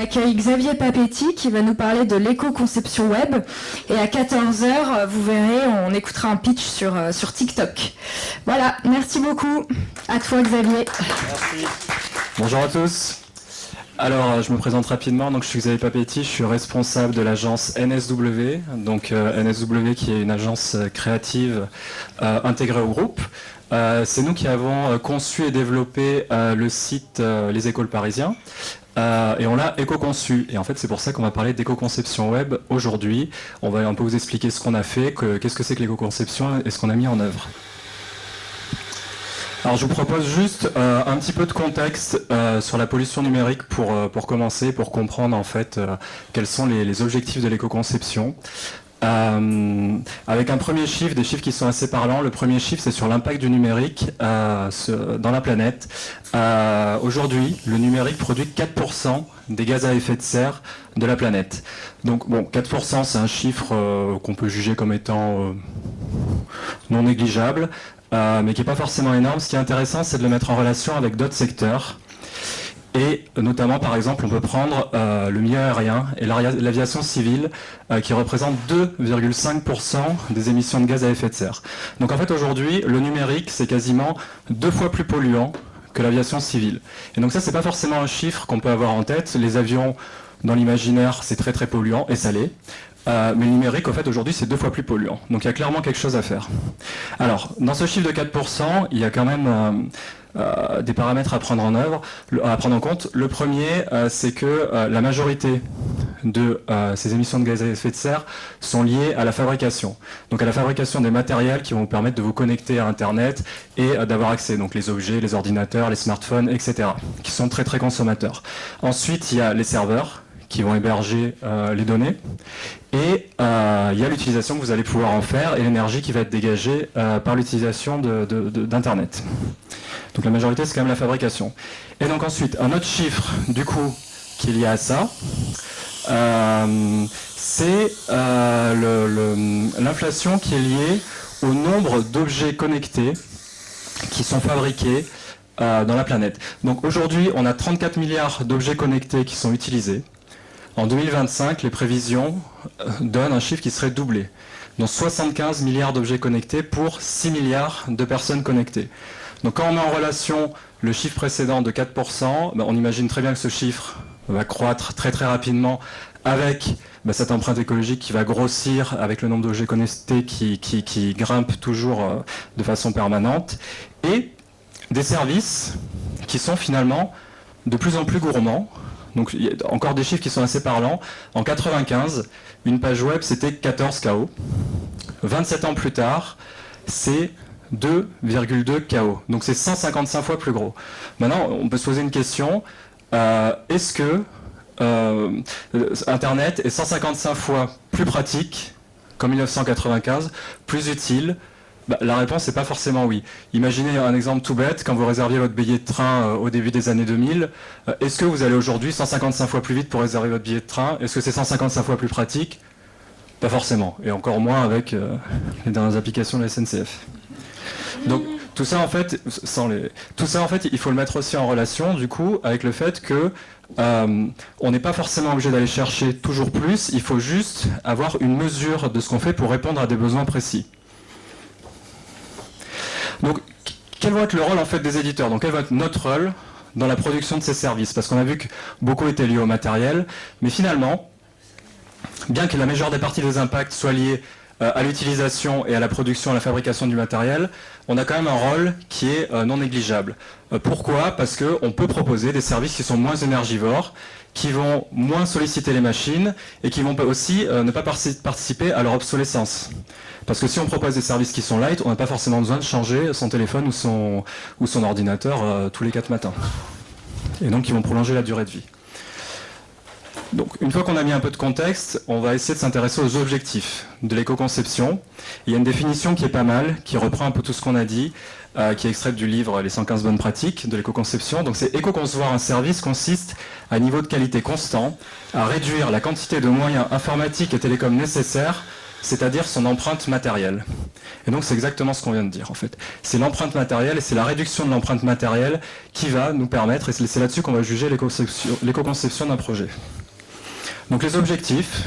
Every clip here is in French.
accueille Xavier Papetti qui va nous parler de l'éco-conception web. Et à 14 heures, vous verrez, on écoutera un pitch sur TikTok. Voilà, merci beaucoup. À toi Xavier. Merci. Bonjour à tous. Alors, je me présente rapidement. Donc, je suis Xavier Papetti, je suis responsable de l'agence NSW. Donc, NSW qui est une agence créative intégrée au groupe. C'est nous qui avons conçu et développé le site Les Écoles Parisiens. Et on l'a éco-conçu. Et en fait, c'est pour ça qu'on va parler d'éco-conception web aujourd'hui. On va un peu vous expliquer ce qu'on a fait, qu'est-ce que c'est que l'éco-conception et ce qu'on a mis en œuvre. Alors je vous propose juste un petit peu de contexte sur la pollution numérique pour commencer, pour comprendre en fait quels sont les objectifs de l'éco-conception. Avec un premier chiffre, des chiffres qui sont assez parlants. Le premier chiffre, c'est sur l'impact du numérique dans la planète. Aujourd'hui, le numérique produit 4% des gaz à effet de serre de la planète. Donc bon, 4%, c'est un chiffre qu'on peut juger comme étant non négligeable. Mais qui n'est pas forcément énorme. Ce qui est intéressant, c'est de le mettre en relation avec d'autres secteurs. Et notamment, par exemple, on peut prendre le milieu aérien et l'aviation civile qui représente 2,5% des émissions de gaz à effet de serre. Donc en fait, aujourd'hui, le numérique, c'est quasiment 2 fois plus polluant que l'aviation civile. Et donc ça, c'est pas forcément un chiffre qu'on peut avoir en tête. Les avions, dans l'imaginaire, c'est très très polluant, et ça l'est. Mais le numérique, en fait, aujourd'hui, c'est 2 fois plus polluant. Donc il y a clairement quelque chose à faire. Alors, dans ce chiffre de 4%, il y a quand même des paramètres à prendre en compte. Le premier, c'est que la majorité de ces émissions de gaz à effet de serre sont liées à la fabrication. Donc à la fabrication des matériels qui vont vous permettre de vous connecter à Internet et d'avoir accès. Donc les objets, les ordinateurs, les smartphones, etc. qui sont très très consommateurs. Ensuite, il y a les serveurs qui vont héberger les données. Et il y a l'utilisation que vous allez pouvoir en faire et l'énergie qui va être dégagée par l'utilisation d'Internet. Donc la majorité, c'est quand même la fabrication. Et donc ensuite, un autre chiffre, du coup, qui est lié à ça, c'est l'inflation qui est liée au nombre d'objets connectés qui sont fabriqués dans la planète. Donc aujourd'hui, on a 34 milliards d'objets connectés qui sont utilisés. En 2025, les prévisions donnent un chiffre qui serait doublé. Donc 75 milliards d'objets connectés pour 6 milliards de personnes connectées. Donc quand on met en relation le chiffre précédent de 4%, on imagine très bien que ce chiffre va croître très très rapidement avec cette empreinte écologique qui va grossir avec le nombre d'objets connectés qui grimpe toujours de façon permanente. Et des services qui sont finalement de plus en plus gourmands. Donc il y a encore des chiffres qui sont assez parlants. En 95, une page web c'était 14 KO. 27 ans plus tard, c'est 2,2 KO. Donc c'est 155 fois plus gros. Maintenant, on peut se poser une question. Est-ce que Internet est 155 fois plus pratique qu'en 1995, plus utile? La réponse n'est pas forcément oui. Imaginez un exemple tout bête, quand vous réserviez votre billet de train au début des années 2000, est-ce que vous allez aujourd'hui 155 fois plus vite pour réserver votre billet de train? Est-ce que c'est 155 fois plus pratique? Pas forcément, et encore moins avec les dernières applications de la SNCF. Donc tout ça en fait, il faut le mettre aussi en relation du coup avec le fait que on n'est pas forcément obligé d'aller chercher toujours plus, il faut juste avoir une mesure de ce qu'on fait pour répondre à des besoins précis. Donc, quel va être le rôle en fait des éditeurs? Donc, quel va être notre rôle dans la production de ces services? Parce qu'on a vu que beaucoup étaient liés au matériel, mais finalement, bien que la majeure des parties des impacts soient liés à l'utilisation et à la production, à la fabrication du matériel, on a quand même un rôle qui est non négligeable. Pourquoi? Parce qu'on peut proposer des services qui sont moins énergivores, qui vont moins solliciter les machines et qui vont aussi ne pas participer à leur obsolescence. Parce que si on propose des services qui sont light, on n'a pas forcément besoin de changer son téléphone ou son ordinateur tous les 4 matins. Et donc ils vont prolonger la durée de vie. Donc une fois qu'on a mis un peu de contexte, on va essayer de s'intéresser aux objectifs de l'éco-conception. Il y a une définition qui est pas mal, qui reprend un peu tout ce qu'on a dit, qui est extraite du livre Les 115 bonnes pratiques de l'éco-conception. Donc c'est éco-concevoir un service consiste à un niveau de qualité constant, à réduire la quantité de moyens informatiques et télécoms nécessaires c'est-à-dire son empreinte matérielle. Et donc c'est exactement ce qu'on vient de dire en fait. C'est l'empreinte matérielle et c'est la réduction de l'empreinte matérielle qui va nous permettre, et c'est là-dessus qu'on va juger l'éco-conception d'un projet. Donc les objectifs,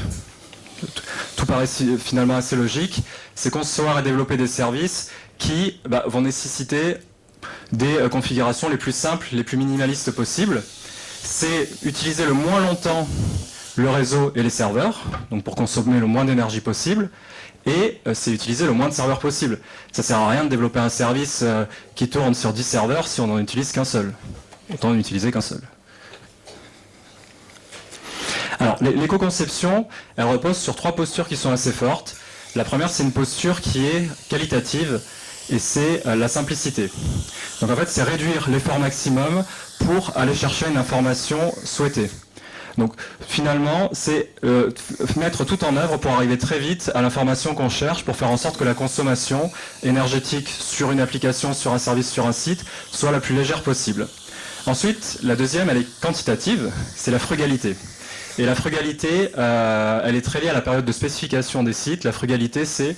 tout paraît finalement assez logique, c'est concevoir et développer des services qui vont nécessiter des configurations les plus simples, les plus minimalistes possibles. C'est utiliser le moins longtemps le réseau et les serveurs, donc pour consommer le moins d'énergie possible, et c'est utiliser le moins de serveurs possible. Ça sert à rien de développer un service qui tourne sur 10 serveurs si on n'en utilise qu'un seul. Autant en utiliser qu'un seul. Alors, l'éco-conception, elle repose sur 3 postures qui sont assez fortes. La première, c'est une posture qui est qualitative, et c'est la simplicité. Donc en fait, c'est réduire l'effort maximum pour aller chercher une information souhaitée. Donc finalement, c'est mettre tout en œuvre pour arriver très vite à l'information qu'on cherche, pour faire en sorte que la consommation énergétique sur une application, sur un service, sur un site, soit la plus légère possible. Ensuite, la deuxième, elle est quantitative, c'est la frugalité. Et la frugalité, elle est très liée à la période de spécification des sites. La frugalité, c'est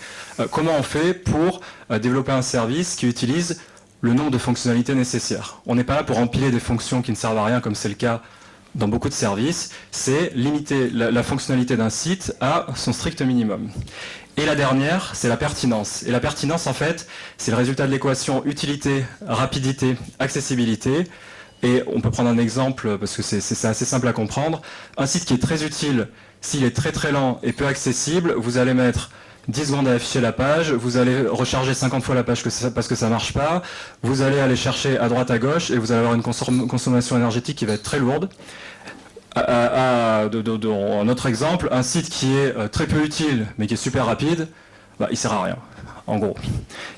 comment on fait pour développer un service qui utilise le nombre de fonctionnalités nécessaires. On n'est pas là pour empiler des fonctions qui ne servent à rien, comme c'est le cas dans beaucoup de services. C'est limiter la fonctionnalité d'un site à son strict minimum. Et la dernière, c'est la pertinence. Et la pertinence, en fait, c'est le résultat de l'équation utilité, rapidité, accessibilité. Et on peut prendre un exemple, parce que c'est assez simple à comprendre. Un site qui est très utile, s'il est très très lent et peu accessible, vous allez mettre 10 secondes à afficher la page, vous allez recharger 50 fois la page parce que ça ne marche pas, vous allez aller chercher à droite à gauche et vous allez avoir une consommation énergétique qui va être très lourde. Un autre exemple, un site qui est très peu utile mais qui est super rapide, il ne sert à rien, en gros.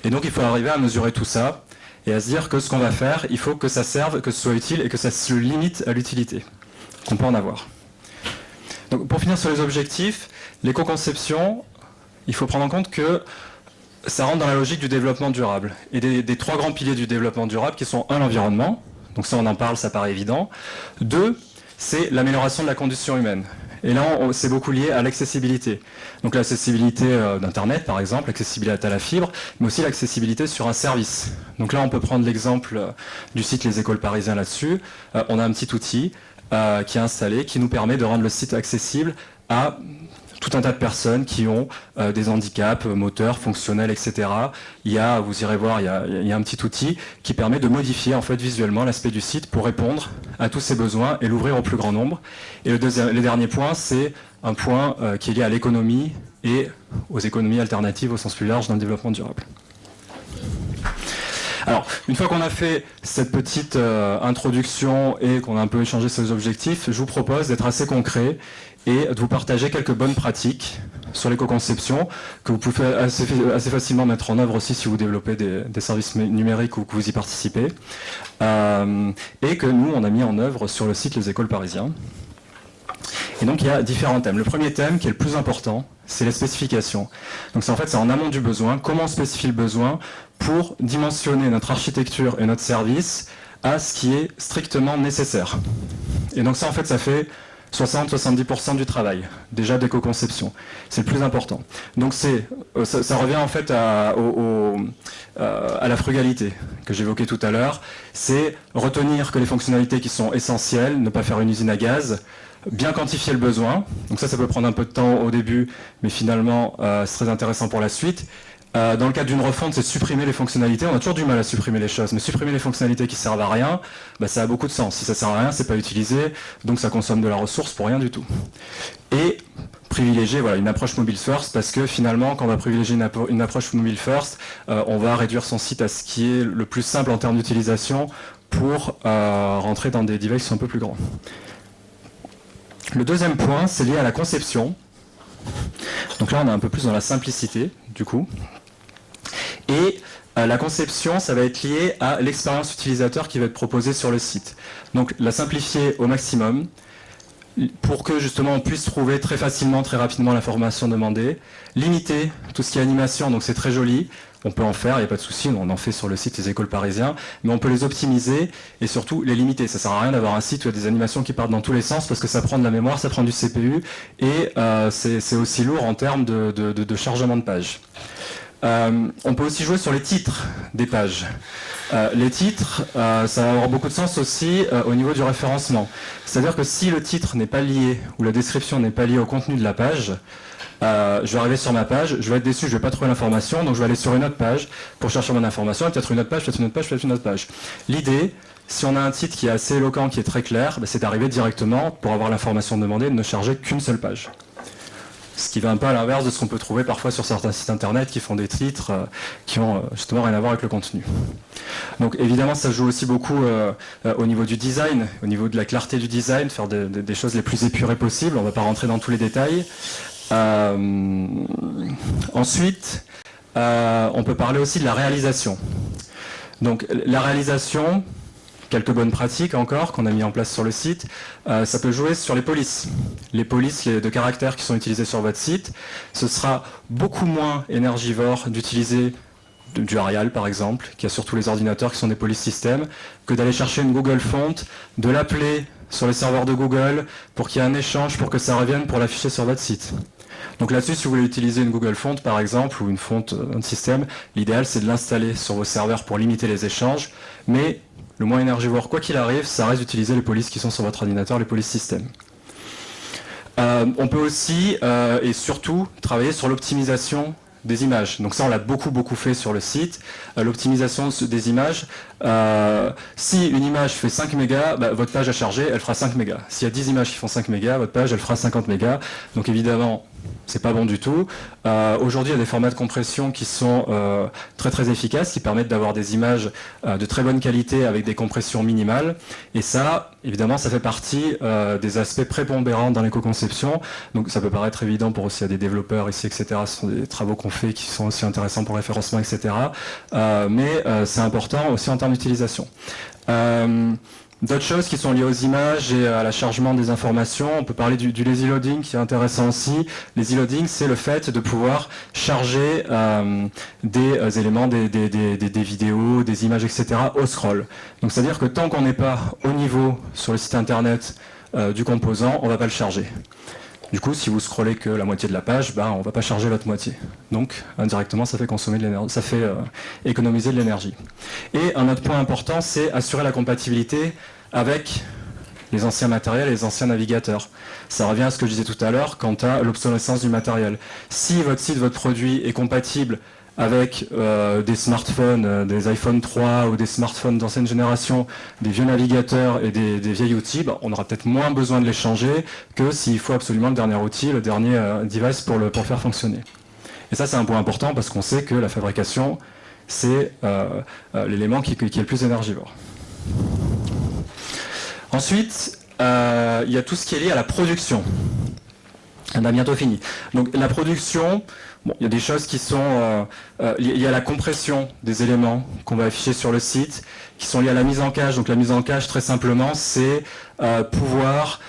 Et donc il faut arriver à mesurer tout ça et à se dire que ce qu'on va faire, il faut que ça serve, que ce soit utile et que ça se limite à l'utilité qu'on peut en avoir. Donc pour finir sur les objectifs, l'éco-conception, il faut prendre en compte que ça rentre dans la logique du développement durable. Et des 3 grands piliers du développement durable qui sont 1, l'environnement, donc ça on en parle, ça paraît évident. 2, c'est l'amélioration de la condition humaine. Et là, c'est beaucoup lié à l'accessibilité. Donc l'accessibilité d'Internet, par exemple, l'accessibilité à la fibre, mais aussi l'accessibilité sur un service. Donc là, on peut prendre l'exemple du site Les Écoles Parisiens là-dessus. On a un petit outil qui est installé, qui nous permet de rendre le site accessible à tout un tas de personnes qui ont des handicaps moteurs, fonctionnels, etc. Vous irez voir, il y a un petit outil qui permet de modifier en fait visuellement l'aspect du site pour répondre à tous ces besoins et l'ouvrir au plus grand nombre. Et le dernier point, c'est un point qui est lié à l'économie et aux économies alternatives au sens plus large dans le développement durable. Alors, une fois qu'on a fait cette petite introduction et qu'on a un peu échangé sur les objectifs, je vous propose d'être assez concret et de vous partager quelques bonnes pratiques sur l'éco-conception que vous pouvez assez facilement mettre en œuvre aussi si vous développez des services numériques ou que vous y participez, et que nous, on a mis en œuvre sur le site Les Écoles Parisiens. Et donc il y a différents thèmes. Le premier thème, qui est le plus important, c'est les spécifications. Donc c'est en amont du besoin, comment on spécifie le besoin pour dimensionner notre architecture et notre service à ce qui est strictement nécessaire. Et donc ça en fait, ça fait 60-70% du travail, déjà d'éco-conception. C'est le plus important. Donc ça revient en fait à la frugalité que j'évoquais tout à l'heure. C'est retenir que les fonctionnalités qui sont essentielles, ne pas faire une usine à gaz, bien quantifier le besoin. Donc ça peut prendre un peu de temps au début, mais finalement c'est très intéressant pour la suite. Dans le cadre d'une refonte, c'est supprimer les fonctionnalités. On a toujours du mal à supprimer les choses, mais supprimer les fonctionnalités qui servent à rien, ça a beaucoup de sens. Si ça sert à rien, c'est pas utilisé, donc ça consomme de la ressource pour rien du tout. Et privilégier une approche mobile first, parce que finalement, quand on va privilégier une approche mobile first, on va réduire son site à ce qui est le plus simple en termes d'utilisation pour rentrer dans des devices qui sont un peu plus grands. Le deuxième point, c'est lié à la conception. Donc là, on est un peu plus dans la simplicité, du coup. Et la conception, ça va être lié à l'expérience utilisateur qui va être proposée sur le site. Donc la simplifier au maximum pour que justement on puisse trouver très facilement, très rapidement l'information demandée. Limiter tout ce qui est animation, donc c'est très joli. on peut en faire, il n'y a pas de souci, on en fait sur le site des écoles parisiens, mais on peut les optimiser et surtout les limiter. Ça sert à rien d'avoir un site où il y a des animations qui partent dans tous les sens parce que ça prend de la mémoire, ça prend du CPU et c'est aussi lourd en termes de chargement de page. On peut aussi jouer sur les titres des pages. Les titres, ça va avoir beaucoup de sens aussi au niveau du référencement. C'est-à-dire que si le titre n'est pas lié ou la description n'est pas liée au contenu de la page, je vais arriver sur ma page, je vais être déçu, je vais pas trouver l'information, donc je vais aller sur une autre page pour chercher mon information, et peut-être une autre page, peut-être une autre page, peut-être une autre page. L'idée, si on a un titre qui est assez éloquent, qui est très clair, c'est d'arriver directement, pour avoir l'information demandée, de ne charger qu'une seule page. Ce qui va un peu à l'inverse de ce qu'on peut trouver parfois sur certains sites internet qui font des titres qui ont justement rien à voir avec le contenu. Donc évidemment ça joue aussi beaucoup au niveau du design, au niveau de la clarté du design, faire des choses les plus épurées possibles, on ne va pas rentrer dans tous les détails. Ensuite, on peut parler aussi de la réalisation. Donc la réalisation, quelques bonnes pratiques encore qu'on a mis en place sur le site, ça peut jouer sur les polices. Les polices de caractères qui sont utilisées sur votre site, ce sera beaucoup moins énergivore d'utiliser du Arial par exemple, qui a sur tous les ordinateurs qui sont des police systèmes, que d'aller chercher une Google Font, de l'appeler sur les serveurs de Google pour qu'il y ait un échange pour que ça revienne pour l'afficher sur votre site. Donc là-dessus, si vous voulez utiliser une Google Font par exemple, ou une fonte d'un système, l'idéal c'est de l'installer sur vos serveurs pour limiter les échanges, mais le moins énergivore, quoi qu'il arrive, ça reste d'utiliser les polices qui sont sur votre ordinateur, les polices système. On peut aussi, et surtout, travailler sur l'optimisation des images. Donc ça, on l'a beaucoup fait sur le site. L'optimisation des images, si une image fait 5 mégas, votre page à charger, elle fera 5 mégas. S'il y a 10 images qui font 5 mégas, votre page, elle fera 50 mégas. Donc évidemment, c'est pas bon du tout. Aujourd'hui, il y a des formats de compression qui sont très efficaces, qui permettent d'avoir des images de très bonne qualité avec des compressions minimales. Et ça, évidemment, ça fait partie des aspects prépondérants dans l'éco-conception. Donc ça peut paraître évident pour aussi des développeurs ici, etc. Ce sont des travaux qu'on fait qui sont aussi intéressants pour le référencement, etc. Mais c'est important aussi en termes d'utilisation. D'autres choses qui sont liées aux images et à la chargement des informations, on peut parler du lazy loading qui est intéressant aussi. Lazy loading, c'est le fait de pouvoir charger des éléments, des vidéos, des images, etc. au scroll. Donc c'est-à-dire que tant qu'on n'est pas au niveau sur le site internet du composant, on ne va pas le charger. Du coup, si vous scrollez que la moitié de la page, on ne va pas charger l'autre moitié. Donc, indirectement, ça fait consommer de l'énergie, ça fait économiser de l'énergie. Et un autre point important, c'est assurer la compatibilité avec les anciens matériels et les anciens navigateurs. Ça revient à ce que je disais tout à l'heure quant à l'obsolescence du matériel. Si votre site, votre produit est compatible avec des smartphones, des iPhone 3 ou des smartphones d'ancienne génération, des vieux navigateurs et des vieils outils, on aura peut-être moins besoin de les changer que s'il faut absolument le dernier outil, le dernier device pour le faire fonctionner. Et ça, c'est un point important parce qu'on sait que la fabrication, c'est l'élément qui est le plus énergivore. Ensuite, il y a tout ce qui est lié à la production. On a bientôt fini. Donc la production, il y a des choses qui sont liées à la compression des éléments qu'on va afficher sur le site, qui sont liées à la mise en cache. Donc la mise en cache, très simplement, c'est pouvoir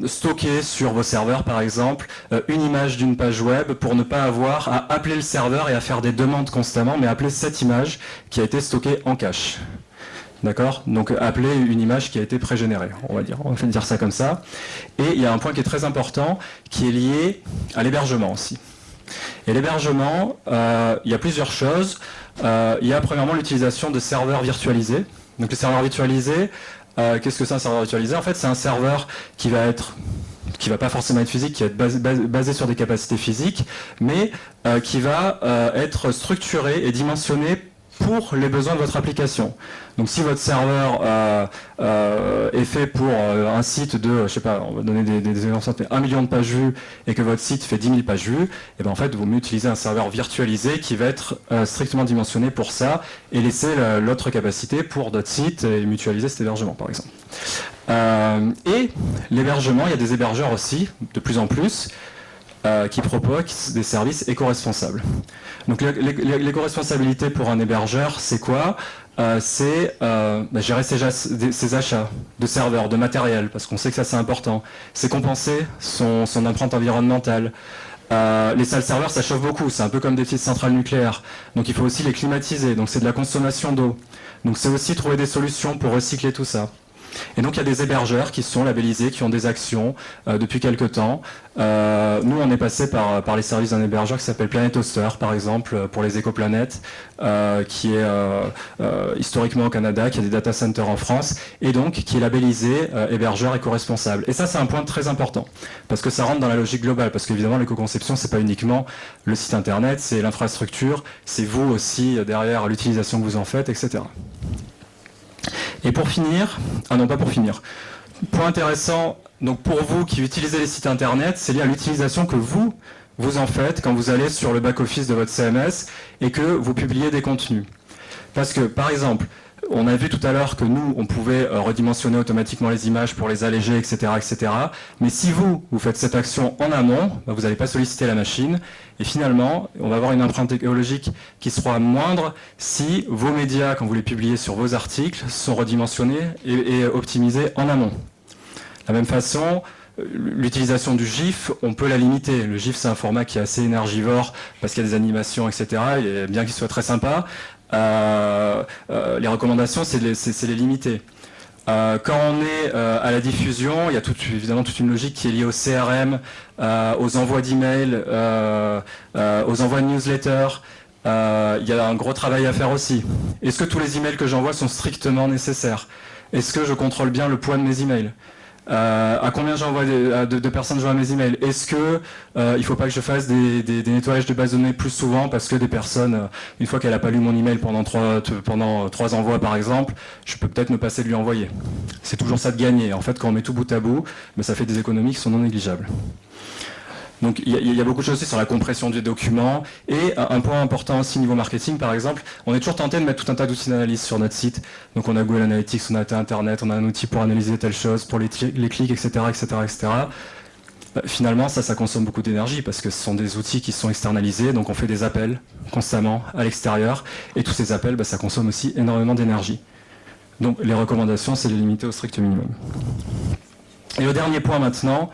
stocker sur vos serveurs, par exemple, une image d'une page web pour ne pas avoir à appeler le serveur et à faire des demandes constamment, mais appeler cette image qui a été stockée en cache. D'accord ? Donc appeler une image qui a été pré-générée, on va dire ça comme ça. Et il y a un point qui est très important, qui est lié à l'hébergement aussi. Et l'hébergement, il y a plusieurs choses. Il y a premièrement l'utilisation de serveurs virtualisés. Donc les serveurs virtualisés, qu'est-ce que c'est un serveur virtualisé ? En fait, c'est un serveur qui va pas forcément être physique, qui va être basé sur des capacités physiques, mais qui va être structuré et dimensionné pour les besoins de votre application. Donc si votre serveur est fait pour un site de, je sais pas, on va donner des exemples, 1 million de pages vues et que votre site fait 10 000 pages vues, et en fait, il vaut mieux utiliser un serveur virtualisé qui va être strictement dimensionné pour ça et laisser l'autre capacité pour d'autres sites et mutualiser cet hébergement, par exemple. Et l'hébergement, il y a des hébergeurs aussi, de plus en plus, qui proposent des services éco-responsables. Donc l'éco-responsabilité pour un hébergeur, c'est quoi ? C'est gérer ses achats de serveurs, de matériel, parce qu'on sait que ça c'est important. C'est compenser son empreinte environnementale. Les salles serveurs, ça chauffe beaucoup, c'est un peu comme des petites centrales nucléaires. Donc il faut aussi les climatiser, donc c'est de la consommation d'eau. Donc c'est aussi trouver des solutions pour recycler tout ça. Et donc il y a des hébergeurs qui sont labellisés, qui ont des actions depuis quelques temps. Nous on est passé par les services d'un hébergeur qui s'appelle Planet Hoster par exemple pour les écoplanètes, qui est historiquement au Canada, qui a des data centers en France et donc qui est labellisé hébergeur éco-responsable. Et ça c'est un point très important parce que ça rentre dans la logique globale, parce qu'évidemment l'éco-conception c'est pas uniquement le site internet, c'est l'infrastructure, c'est vous aussi derrière l'utilisation que vous en faites, etc. Et pour finir, point intéressant, donc pour vous qui utilisez les sites internet, c'est lié à l'utilisation que vous en faites quand vous allez sur le back-office de votre CMS et que vous publiez des contenus. Parce que, par exemple, on a vu tout à l'heure que nous, on pouvait redimensionner automatiquement les images pour les alléger, etc., etc. Mais si vous faites cette action en amont, vous n'allez pas solliciter la machine. Et finalement, on va avoir une empreinte écologique qui sera moindre si vos médias, quand vous les publiez sur vos articles, sont redimensionnés et optimisés en amont. De la même façon, l'utilisation du GIF, on peut la limiter. Le GIF, c'est un format qui est assez énergivore parce qu'il y a des animations, etc. Et bien qu'il soit très sympa, les recommandations, c'est les limiter. Quand on est à la diffusion, il y a évidemment toute une logique qui est liée au CRM, aux envois d'emails, aux envois de newsletters. Il y a un gros travail à faire aussi. Est-ce que tous les emails que j'envoie sont strictement nécessaires? Est-ce que je contrôle bien le poids de mes emails? À combien j'envoie de personnes j'envoie mes emails? Est-ce que il faut pas que je fasse des nettoyages de base de données plus souvent parce que des personnes, une fois qu'elle n'a pas lu mon email pendant trois envois par exemple, je peux peut-être me passer de lui envoyer. C'est toujours ça de gagner. En fait, quand on met tout bout à bout, mais ça fait des économies qui sont non négligeables. Donc il y a beaucoup de choses aussi sur la compression des documents. Et un point important aussi niveau marketing, par exemple, on est toujours tenté de mettre tout un tas d'outils d'analyse sur notre site. Donc on a Google Analytics, on a Internet, on a un outil pour analyser telle chose, pour les clics, etc., etc., etc. Finalement, ça consomme beaucoup d'énergie parce que ce sont des outils qui sont externalisés. Donc on fait des appels constamment à l'extérieur. Et tous ces appels, ça consomme aussi énormément d'énergie. Donc les recommandations, c'est de les limiter au strict minimum. Et le dernier point maintenant,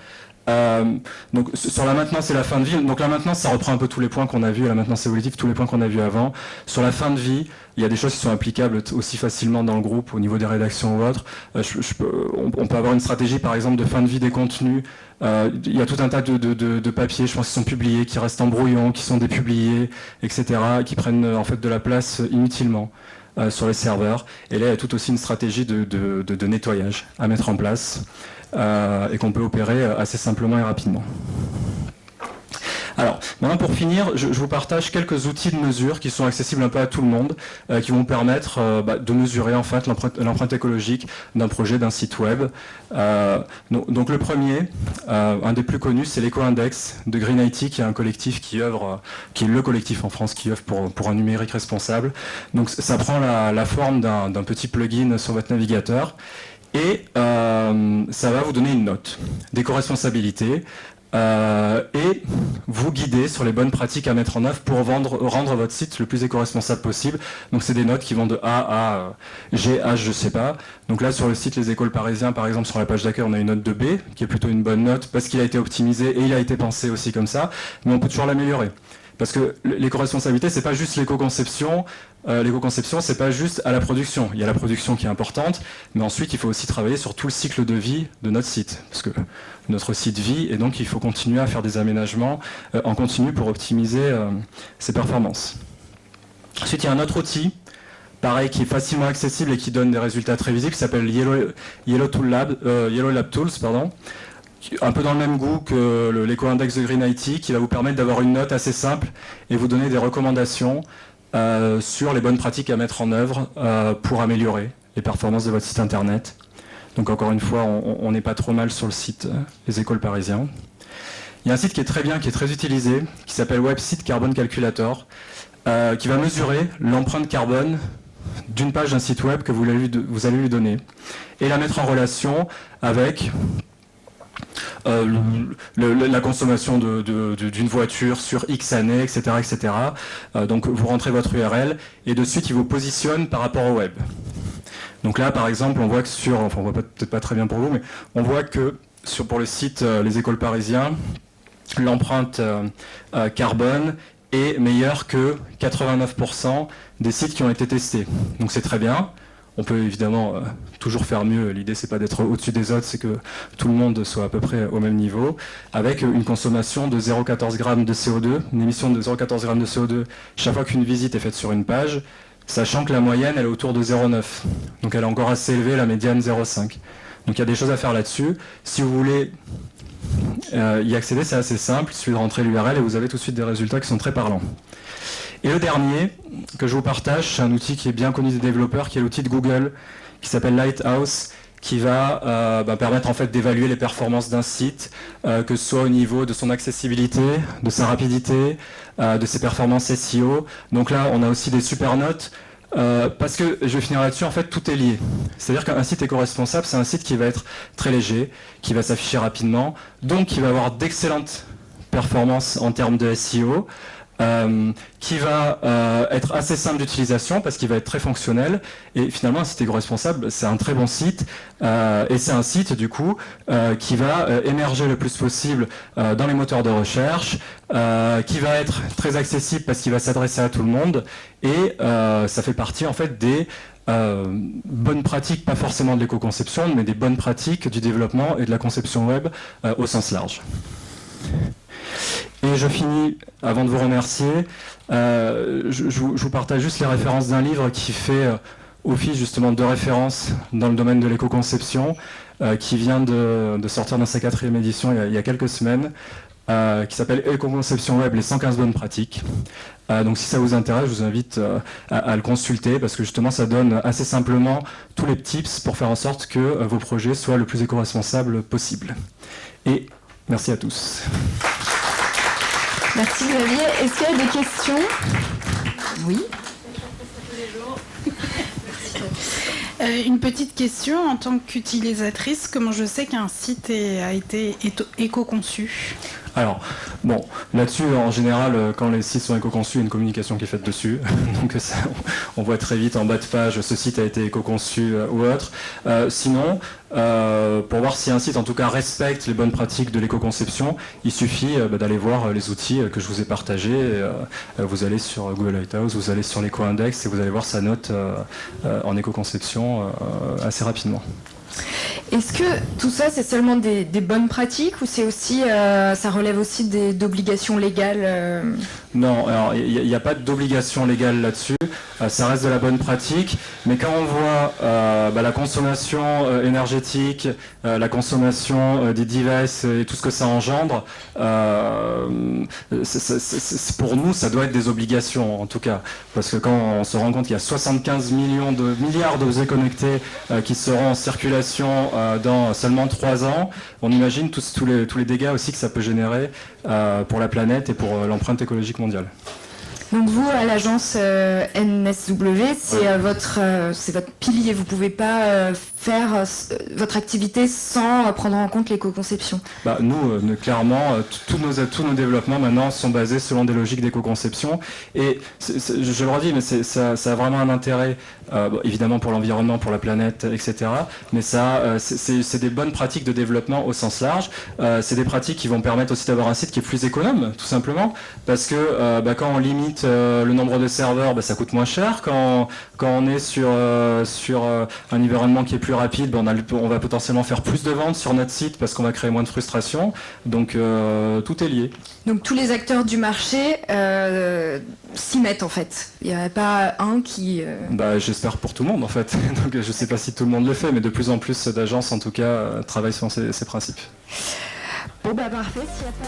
donc sur la maintenance et la fin de vie, donc la maintenance ça reprend un peu tous les points qu'on a vus, la maintenance évolutive, tous les points qu'on a vus avant. Sur la fin de vie, il y a des choses qui sont applicables aussi facilement dans le groupe au niveau des rédactions ou autres. On peut avoir une stratégie par exemple de fin de vie des contenus. Il y a tout un tas de papiers, je pense, qui sont publiés, qui restent en brouillon, qui sont dépubliés, etc., qui prennent en fait de la place inutilement sur les serveurs. Et là il y a tout aussi une stratégie de nettoyage à mettre en place. Et qu'on peut opérer assez simplement et rapidement. Alors, maintenant pour finir, je vous partage quelques outils de mesure qui sont accessibles un peu à tout le monde, qui vont permettre de mesurer en fait l'empreinte écologique d'un projet, d'un site web. Donc le premier, un des plus connus, c'est l'Eco-Index de Green IT, qui est un collectif qui œuvre, qui est le collectif en France qui œuvre pour un numérique responsable. Donc ça prend la forme d'un petit plugin sur votre navigateur. Et ça va vous donner une note d'éco-responsabilité et vous guider sur les bonnes pratiques à mettre en œuvre pour rendre votre site le plus éco-responsable possible. Donc c'est des notes qui vont de A à G, H, je sais pas. Donc là sur le site Les Écoles Parisiens, par exemple, sur la page d'accueil, on a une note de B, qui est plutôt une bonne note parce qu'il a été optimisé et il a été pensé aussi comme ça, mais on peut toujours l'améliorer. Parce que l'éco-responsabilité, c'est pas juste l'éco-conception. L'éco-conception, c'est pas juste à la production. Il y a la production qui est importante, mais ensuite, il faut aussi travailler sur tout le cycle de vie de notre site. Parce que notre site vit, et donc il faut continuer à faire des aménagements en continu pour optimiser ses performances. Ensuite, il y a un autre outil, pareil, qui est facilement accessible et qui donne des résultats très visibles, qui s'appelle Yellow Lab Tools, pardon. Un peu dans le même goût que l'Eco-Index de Green IT, qui va vous permettre d'avoir une note assez simple et vous donner des recommandations sur les bonnes pratiques à mettre en œuvre pour améliorer les performances de votre site internet. Donc encore une fois, on n'est pas trop mal sur le site Les Écoles Parisiens. Il y a un site qui est très bien, qui est très utilisé, qui s'appelle Website Carbon Calculator, qui va mesurer l'empreinte carbone d'une page d'un site web que vous allez lui donner et la mettre en relation avec la consommation d'une voiture sur X années, etc. etc. Donc vous rentrez votre URL et de suite il vous positionne par rapport au web. Donc là par exemple on voit que on voit peut-être pas très bien pour vous, mais on voit que pour le site Les Écoles Parisiens, l'empreinte carbone est meilleure que 89% des sites qui ont été testés. Donc c'est très bien. On peut évidemment toujours faire mieux. L'idée, c'est pas d'être au-dessus des autres, c'est que tout le monde soit à peu près au même niveau, avec une consommation de 0,14 g de CO2, une émission de 0,14 g de CO2 chaque fois qu'une visite est faite sur une page, sachant que la moyenne, elle est autour de 0,9. Donc elle est encore assez élevée, la médiane 0,5. Donc il y a des choses à faire là-dessus. Si vous voulez y accéder, c'est assez simple, il suffit de rentrer l'URL et vous avez tout de suite des résultats qui sont très parlants. Et le dernier que je vous partage, c'est un outil qui est bien connu des développeurs, qui est l'outil de Google, qui s'appelle Lighthouse, qui va permettre en fait d'évaluer les performances d'un site, que ce soit au niveau de son accessibilité, de sa rapidité, de ses performances SEO. Donc là, on a aussi des super notes. Parce que, je vais finir là-dessus, en fait, tout est lié. C'est-à-dire qu'un site éco-responsable, c'est un site qui va être très léger, qui va s'afficher rapidement, donc qui va avoir d'excellentes performances en termes de SEO, qui va être assez simple d'utilisation parce qu'il va être très fonctionnel, et finalement un site éco-responsable, c'est un très bon site, et c'est un site du coup qui va émerger le plus possible dans les moteurs de recherche, qui va être très accessible parce qu'il va s'adresser à tout le monde, et ça fait partie en fait des bonnes pratiques, pas forcément de l'éco-conception, mais des bonnes pratiques du développement et de la conception web au sens large. Et je finis, avant de vous remercier, je vous partage juste les références d'un livre qui fait office justement de référence dans le domaine de l'éco-conception, qui vient de sortir dans sa 4e édition il y a quelques semaines, qui s'appelle Éco-conception web, les 115 bonnes pratiques. Donc si ça vous intéresse, je vous invite à le consulter, parce que justement ça donne assez simplement tous les tips pour faire en sorte que vos projets soient le plus éco-responsables possible. Et merci à tous. Merci Xavier. Est-ce qu'il y a des questions ? Oui. Une petite question, en tant qu'utilisatrice, comment je sais qu'un site a été éco-conçu ? Alors, bon, là-dessus, en général, quand les sites sont éco-conçus, il y a une communication qui est faite dessus. Donc, ça, on voit très vite en bas de page, ce site a été éco-conçu ou autre. Sinon, pour voir si un site, en tout cas, respecte les bonnes pratiques de l'éco-conception, il suffit d'aller voir les outils que je vous ai partagés. Vous allez sur Google Lighthouse, vous allez sur l'éco-index et vous allez voir sa note en éco-conception assez rapidement. Est-ce que tout ça, c'est seulement des bonnes pratiques ou c'est aussi, ça relève aussi d'obligations légales Non, alors il n'y a pas d'obligation légale là-dessus, ça reste de la bonne pratique, mais quand on voit la consommation énergétique, la consommation des devices et tout ce que ça engendre, pour nous, ça doit être des obligations en tout cas, parce que quand on se rend compte qu'il y a 75 milliards d'objets connectés qui seront en circulation dans seulement 3 ans, on imagine tous les dégâts aussi que ça peut générer pour la planète et pour l'empreinte écologique mondiale. Donc vous, à l'agence NSW, c'est votre pilier. Vous ne pouvez pas faire votre activité sans prendre en compte l'éco-conception. Nous, clairement, tous nos développements maintenant sont basés selon des logiques d'éco-conception. Et je le redis, mais ça a vraiment un intérêt, évidemment pour l'environnement, pour la planète, etc. Mais c'est des bonnes pratiques de développement au sens large. C'est des pratiques qui vont permettre aussi d'avoir un site qui est plus économe, tout simplement. Parce que quand on limite le nombre de serveurs, ça coûte moins cher. Quand on est sur un environnement qui est plus rapide, on va potentiellement faire plus de ventes sur notre site parce qu'on va créer moins de frustration. Donc tout est lié. Donc tous les acteurs du marché s'y mettent en fait. Il n'y a pas un qui... J'espère pour tout le monde en fait. Donc je ne sais pas si tout le monde le fait, mais de plus en plus d'agences en tout cas travaillent sur ces principes. Bon parfait, s'il n'y a pas...